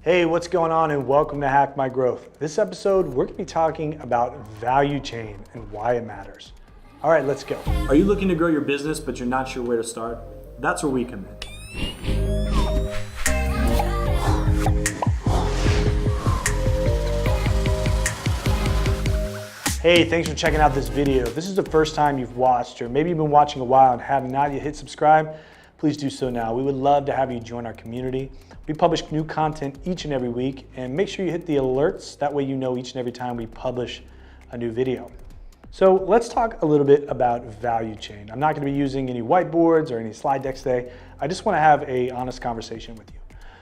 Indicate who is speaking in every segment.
Speaker 1: Hey, what's going on, and welcome to Hack My Growth. This episode, we're gonna be talking about value chain and why it matters. All right, let's go.
Speaker 2: Are you looking to grow your business, but you're not sure where to start? That's where we come in.
Speaker 1: Hey, thanks for checking out this video. If this is the first time you've watched, or maybe you've been watching a while and have not yet hit subscribe, please do so now. We would love to have you join our community. We publish new content each and every week, and make sure you hit the alerts. That way you know each and every time we publish a new video. So let's talk a little bit about value chain. I'm not gonna be using any whiteboards or any slide decks today. I just wanna have an honest conversation with you.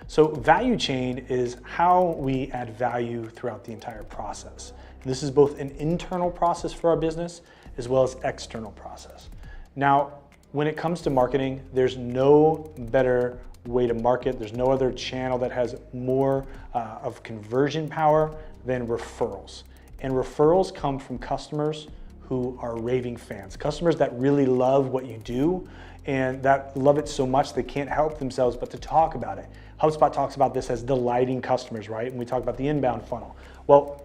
Speaker 1: So value chain is how we add value throughout the entire process. And this is both an internal process for our business as well as external process. Now, when it comes to marketing, there's no better way to market. There's no other channel that has more of conversion power than referrals. And referrals come from customers who are raving fans, customers that really love what you do and that love it so much they can't help themselves but to talk about it. HubSpot talks about this as delighting customers, right? And we talk about the inbound funnel. Well,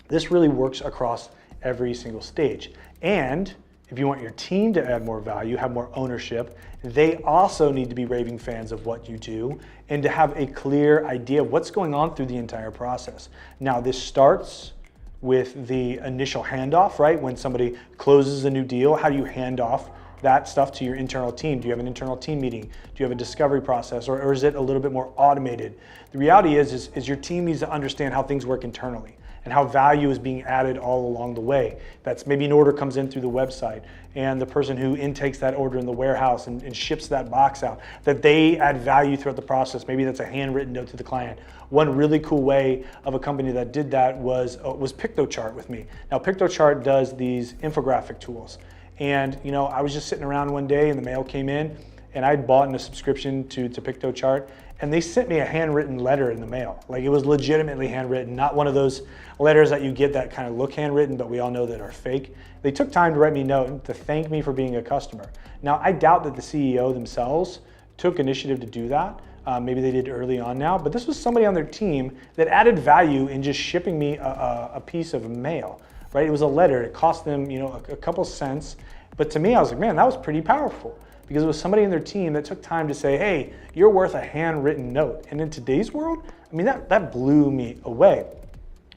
Speaker 1: this really works across every single stage. And if you want your team to add more value, have more ownership, they also need to be raving fans of what you do and to have a clear idea of what's going on through the entire process. Now, this starts with the initial handoff, right? When somebody closes a new deal, how do you hand off that stuff to your internal team? Do you have an internal team meeting? Do you have a discovery process, or is it a little bit more automated? The reality is your team needs to understand how things work internally and how value is being added all along the way. That's maybe an order comes in through the website and the person who intakes that order in the warehouse and ships that box out, that they add value throughout the process. Maybe that's a handwritten note to the client. One really cool way of a company that did that was PictoChart with me. Now, PictoChart does these infographic tools. And I was just sitting around one day and the mail came in and I'd bought a subscription to PictoChart, and they sent me a handwritten letter in the mail. Like, it was legitimately handwritten, not one of those letters that you get that kind of look handwritten, but we all know that are fake. They took time to write me a note to thank me for being a customer. Now, I doubt that the CEO themselves took initiative to do that. Maybe they did early on now, but this was somebody on their team that added value in just shipping me a piece of mail, right? It was a letter. It cost them, a couple cents. But to me, I was like, man, that was pretty powerful, because it was somebody in their team that took time to say, hey, you're worth a handwritten note. And in today's world, I mean, that blew me away.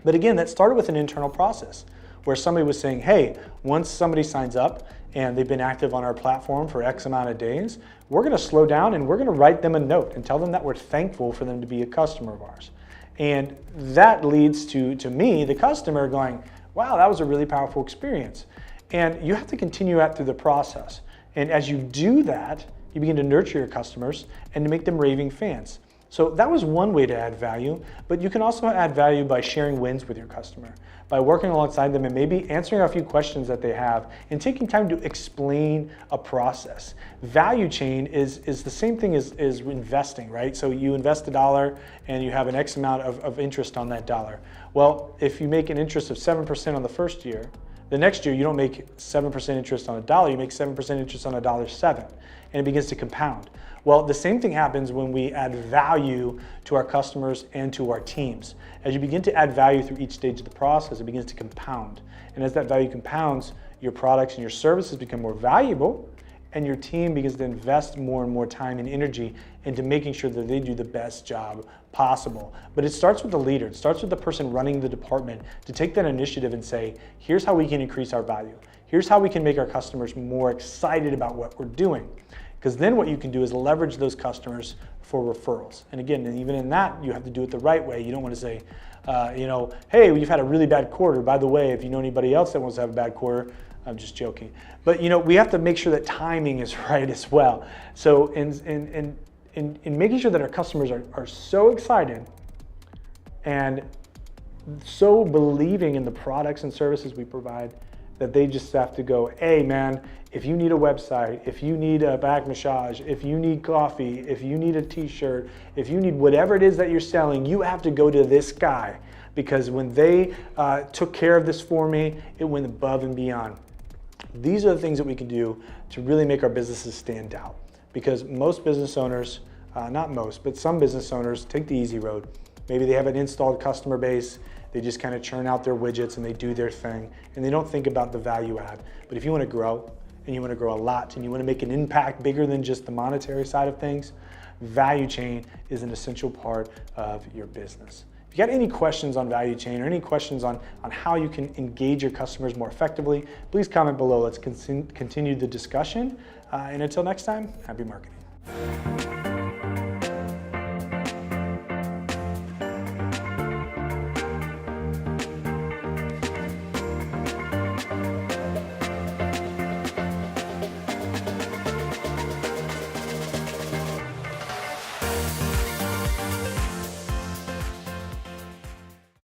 Speaker 1: But again, that started with an internal process where somebody was saying, hey, once somebody signs up and they've been active on our platform for X amount of days, we're gonna slow down and we're gonna write them a note and tell them that we're thankful for them to be a customer of ours. And that leads to me, the customer, going, wow, that was a really powerful experience. And you have to continue that through the process. And as you do that, you begin to nurture your customers and to make them raving fans. So that was one way to add value, but you can also add value by sharing wins with your customer, by working alongside them and maybe answering a few questions that they have and taking time to explain a process. Value chain is the same thing as investing, right? So you invest $1 and you have an X amount of interest on that dollar. Well, if you make an interest of 7% on the first year, the next year you don't make 7% interest on a dollar, you make 7% interest on $1.07, and it begins to compound. Well, the same thing happens when we add value to our customers and to our teams. As you begin to add value through each stage of the process, it begins to compound. And as that value compounds, your products and your services become more valuable, and your team begins to invest more and more time and energy into making sure that they do the best job possible. But it starts with the leader. It starts with the person running the department to take that initiative and say, here's how we can increase our value. Here's how we can make our customers more excited about what we're doing. Because then what you can do is leverage those customers for referrals. And again, even in that, you have to do it the right way. You don't want to say, hey, you've had a really bad quarter. By the way, if you know anybody else that wants to have a bad quarter, I'm just joking. But we have to make sure that timing is right as well. So in making sure that our customers are so excited and so believing in the products and services we provide that they just have to go, hey man, if you need a website, if you need a back massage, if you need coffee, if you need a t-shirt, if you need whatever it is that you're selling, you have to go to this guy, because when they took care of this for me, it went above and beyond. These are the things that we can do to really make our businesses stand out, because most business owners, not most, but some business owners take the easy road. Maybe they have an installed customer base, they just kind of churn out their widgets and they do their thing, and they don't think about the value add. But if you want to grow, and you want to grow a lot, and you want to make an impact bigger than just the monetary side of things, value chain is an essential part of your business. If you got any questions on value chain or any questions on how you can engage your customers more effectively, please comment below. Let's continue the discussion. And until next time, happy marketing.